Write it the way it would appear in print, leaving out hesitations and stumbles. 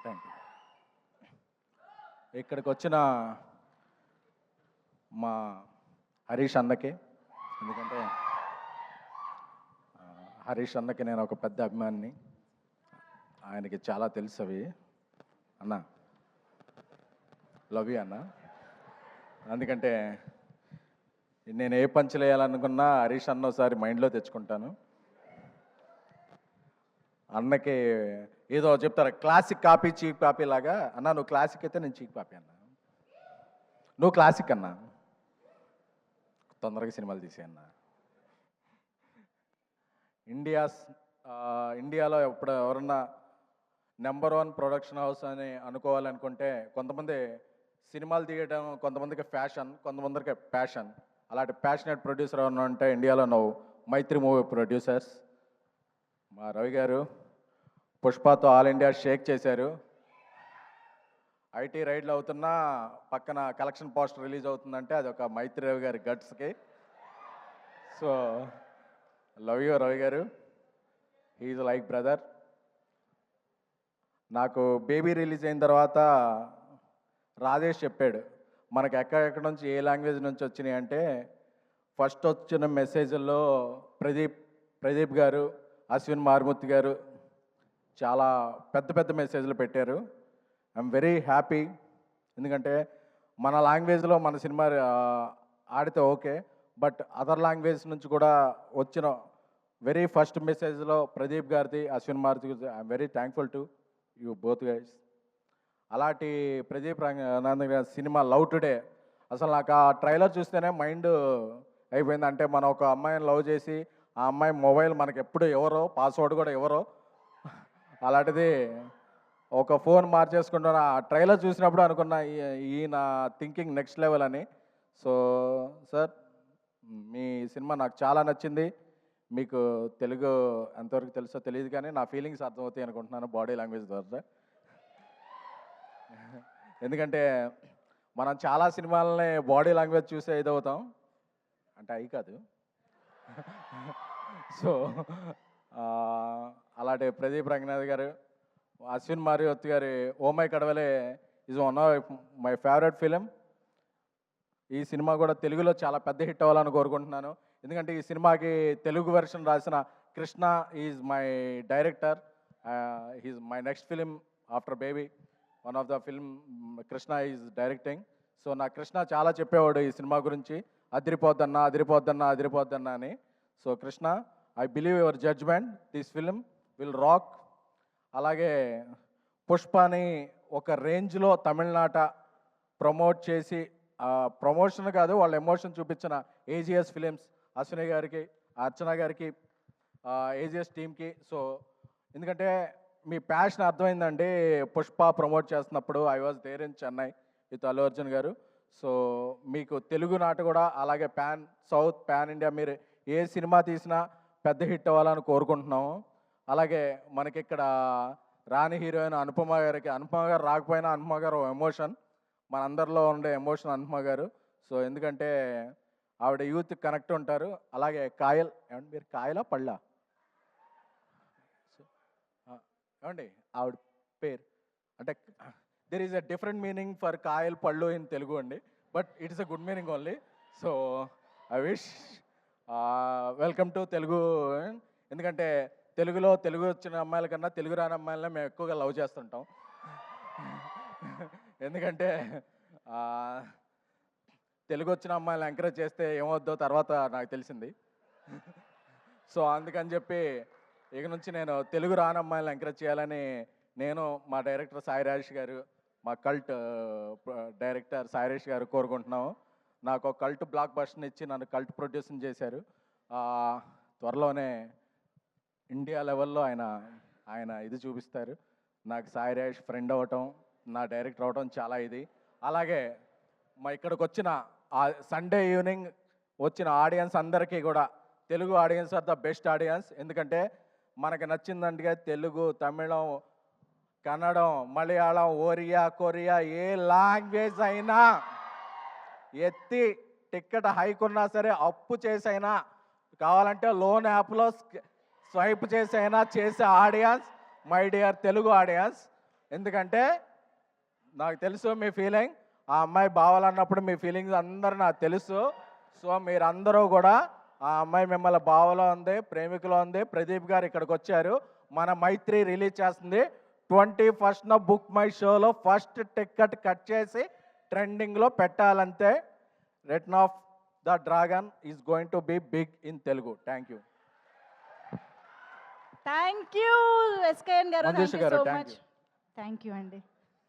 Thank you. ఇక్కడికి వచ్చిన మా హరీష్ అన్నకి, ఎందుకంటే హరీష్ అన్నకి నేను ఒక పెద్ద అభిమానిని, ఆయనకి చాలా తెలుసు అవి. అన్న లవ్ యూ అన్న. ఎందుకంటే నేను ఏ పంచులు వేయాలనుకున్నా హరీష్ అన్న ఒకసారి మైండ్లో తెచ్చుకుంటాను. అన్నకి ఏదో చెప్తారు క్లాసిక్ కాపీ చీప్ కాపీ లాగా. అన్న నువ్వు క్లాసిక్ అయితే నేను చీప్ కాపీ అన్న, నువ్వు క్లాసిక్ అన్న, తొందరగా సినిమాలు తీసేయన్న. ఇండియాలో ఎవరన్నా నెంబర్ 1 ప్రొడక్షన్ హౌస్ అని అనుకోవాలనుకుంటే కొంతమంది సినిమాలు తీయడం, కొంతమందికి ఫ్యాషన్, కొంతమందికి ప్యాషన్. అలాంటి ప్యాషనెట్ ప్రొడ్యూసర్ ఎవరన్నా ఉంటే ఇండియాలో నువ్వు మైత్రి మూవీ ప్రొడ్యూసర్స్. మా రవి గారు పుష్పతో ఆల్ ఇండియా షేక్ చేశారు. ఐటీ రైడ్లు అవుతున్నా పక్కన కలెక్షన్ పోస్టర్ రిలీజ్ అవుతుందంటే అది ఒక మైత్రి రవి గారి గట్స్కి. సో లవ్ యూ రవి గారు, హీఈ్ లైక్ బ్రదర్. నాకు బేబీ రిలీజ్ అయిన తర్వాత రాజేష్ చెప్పాడు మనకు ఎక్కడెక్కడ నుంచి ఏ లాంగ్వేజ్ నుంచి వచ్చినాయి అంటే, ఫస్ట్ వచ్చిన మెసేజ్ల్లో ప్రదీప్ గారు, అశ్విన్ మారుమూర్తి గారు చాలా పెద్ద పెద్ద మెసేజ్లు పెట్టారు. I'm very happy. ఎందుకంటే మన లాంగ్వేజ్లో మన సినిమా ఆడితే ఓకే, బట్ అదర్ లాంగ్వేజ్ నుంచి కూడా వచ్చిన వెరీ ఫస్ట్ మెసేజ్లో ప్రదీప్ గారిది, అశ్విన్ మారుతి గారిది, I'm very thankful to you both guys. అలాంటి ప్రదీప్ రంగనాథన్ గారి సినిమా లవ్ టుడే అసలు నాకు ఆ ట్రైలర్ చూస్తేనే మైండ్ అయిపోయింది. అంటే మనం ఒక అమ్మాయిని లవ్ చేసి ఆ అమ్మాయి మొబైల్ మనకి ఎప్పుడు ఎవరో, పాస్వర్డ్ కూడా ఎవరో, అలాంటిది ఒక ఫోన్ మార్చేసుకుంటున్న ఆ ట్రైలర్ చూసినప్పుడు అనుకున్నా ఈయన థింకింగ్ నెక్స్ట్ లెవెల్ అని. సో సార్ మీ సినిమా నాకు చాలా నచ్చింది. మీకు తెలుగు ఎంతవరకు తెలుసో తెలియదు కానీ నా ఫీలింగ్స్ అర్థమవుతాయి అనుకుంటున్నాను బాడీ లాంగ్వేజ్ ద్వారా. ఎందుకంటే మనం చాలా సినిమాలని బాడీ లాంగ్వేజ్ చూసే ఇదవుతాం, అంటే అవి కాదు. సో అలాంటి ప్రదీప్ రంగనాథ్ గారు, అశ్విన్ మారుతి గారి oh my Kadavule is one of my favourite film. ఈ సినిమా కూడా తెలుగులో చాలా పెద్ద హిట్ అవ్వాలని కోరుకుంటున్నాను. ఎందుకంటే ఈ సినిమాకి తెలుగు వెర్షన్ రాసిన Krishna is my director. He's my next film after Baby. One of the film Krishna is directing. So నా కృష్ణ చాలా చెప్పేవాడు ఈ సినిమా గురించి, అదిరిపోద్దన్నా అదిరిపోద్దన్నా అదిరిపోద్దన్నా అని. So Krishna, I believe your judgement, this film will rock. అలాగే పుష్పని ఒక రేంజ్లో తమిళనాట ప్రమోట్ చేసి, ప్రమోషన్ కాదు వాళ్ళ ఎమోషన్ చూపించిన ఏజిఎస్ ఫిలిమ్స్, అశ్విని గారికి, అర్చన గారికి, ఏజిఎస్ టీమ్కి. సో ఎందుకంటే మీ ప్యాషన్ అర్థమైందండి. పుష్ప ప్రమోట్ చేస్తున్నప్పుడు I was there in Chennai with Allu Arjun గారు. సో మీకు తెలుగు నాట కూడా అలాగే సౌత్ పాన్ ఇండియా మీరు ఏ సినిమా తీసినా పెద్ద హిట్ అవ్వాలని కోరుకుంటున్నాము. అలాగే మనకి ఇక్కడ రాణి హీరోయిన్ అనుపమ గారికి, అనుపమ గారు రాకపోయినా అనుపమ గారు ఎమోషన్, మనందరిలో ఉండే ఎమోషన్ అనుపమ గారు. సో ఎందుకంటే ఆవిడ యూత్ కనెక్ట్ ఉంటారు. అలాగే కాయల్, ఏమంటే మీరు కాయలా పళ్ళా ఏమండి ఆవిడ పేరు, అంటే there is a different meaning for కాయల్ పళ్ళు ఇన్ తెలుగు అండి, but it is a good meaning only. So I wish welcome to Telugu. ఎందుకంటే తెలుగు వచ్చిన అమ్మాయిల కన్నా తెలుగు రాని అమ్మాయిలనే మేము ఎక్కువగా లవ్ చేస్తుంటాం. ఎందుకంటే తెలుగు వచ్చిన అమ్మాయిలను ఎంకరేజ్ చేస్తే ఏమవుద్దో తర్వాత నాకు తెలిసింది. సో అందుకని చెప్పి ఇక నుంచి నేను తెలుగు రాని అమ్మాయిలను ఎంకరేజ్ చేయాలని నేను, మా డైరెక్టర్ సాయి రాజేష్ గారు, మా కల్ట్ డైరెక్టర్ సాయి రాజేష్ గారు కోరుకుంటున్నాము. నాకు ఒక కల్ట్ బ్లాక్ బస్టర్ని ఇచ్చి నన్ను కల్ట్ ప్రొడ్యూసింగ్ చేశారు. త్వరలోనే ఇండియా లెవెల్లో ఆయన ఇది చూపిస్తారు. నాకు సాయి రాజేష్ ఫ్రెండ్ అవ్వటం, నా డైరెక్టర్ అవ్వటం చాలా ఇది. అలాగే మా ఇక్కడికి వచ్చిన సండే ఈవినింగ్ వచ్చిన ఆడియన్స్ అందరికీ కూడా, Telugu audience are the best audience. ఎందుకంటే మనకు నచ్చిందంటే తెలుగు, తమిళం, కన్నడం, మలయాళం, ఒరియా, కొరియా ఏ లాంగ్వేజ్ అయినా ఎత్తి టికెట్ హైక్ ఉన్నా సరే అప్పు చేసైనా, కావాలంటే లోన్ యాప్లో స్వైప్ చేసైనా చేసే audience my dear Telugu audience. ఎందుకంటే నాకు తెలుసు మీ ఫీలింగ్, ఆ అమ్మాయి బావాలన్నప్పుడు మీ ఫీలింగ్స్ అందరూ నాకు తెలుసు. సో మీరందరూ కూడా ఆ అమ్మాయి మిమ్మల్ని బావలో ఉంది, ప్రేమికులో ఉంది. ప్రదీప్ గారు ఇక్కడికి వచ్చారు, మన మైత్రి రిలీజ్ చేస్తుంది 21st బుక్ మై షోలో ఫస్ట్ టికెట్ కట్ చేసి ట్రెండింగ్లో పెట్టాలంతే. Return of the dragon is going to be big in Telugu. Thank you. Thank you SKN garu, Manjusha thank you garu, so thank much. you. Thank you అండి.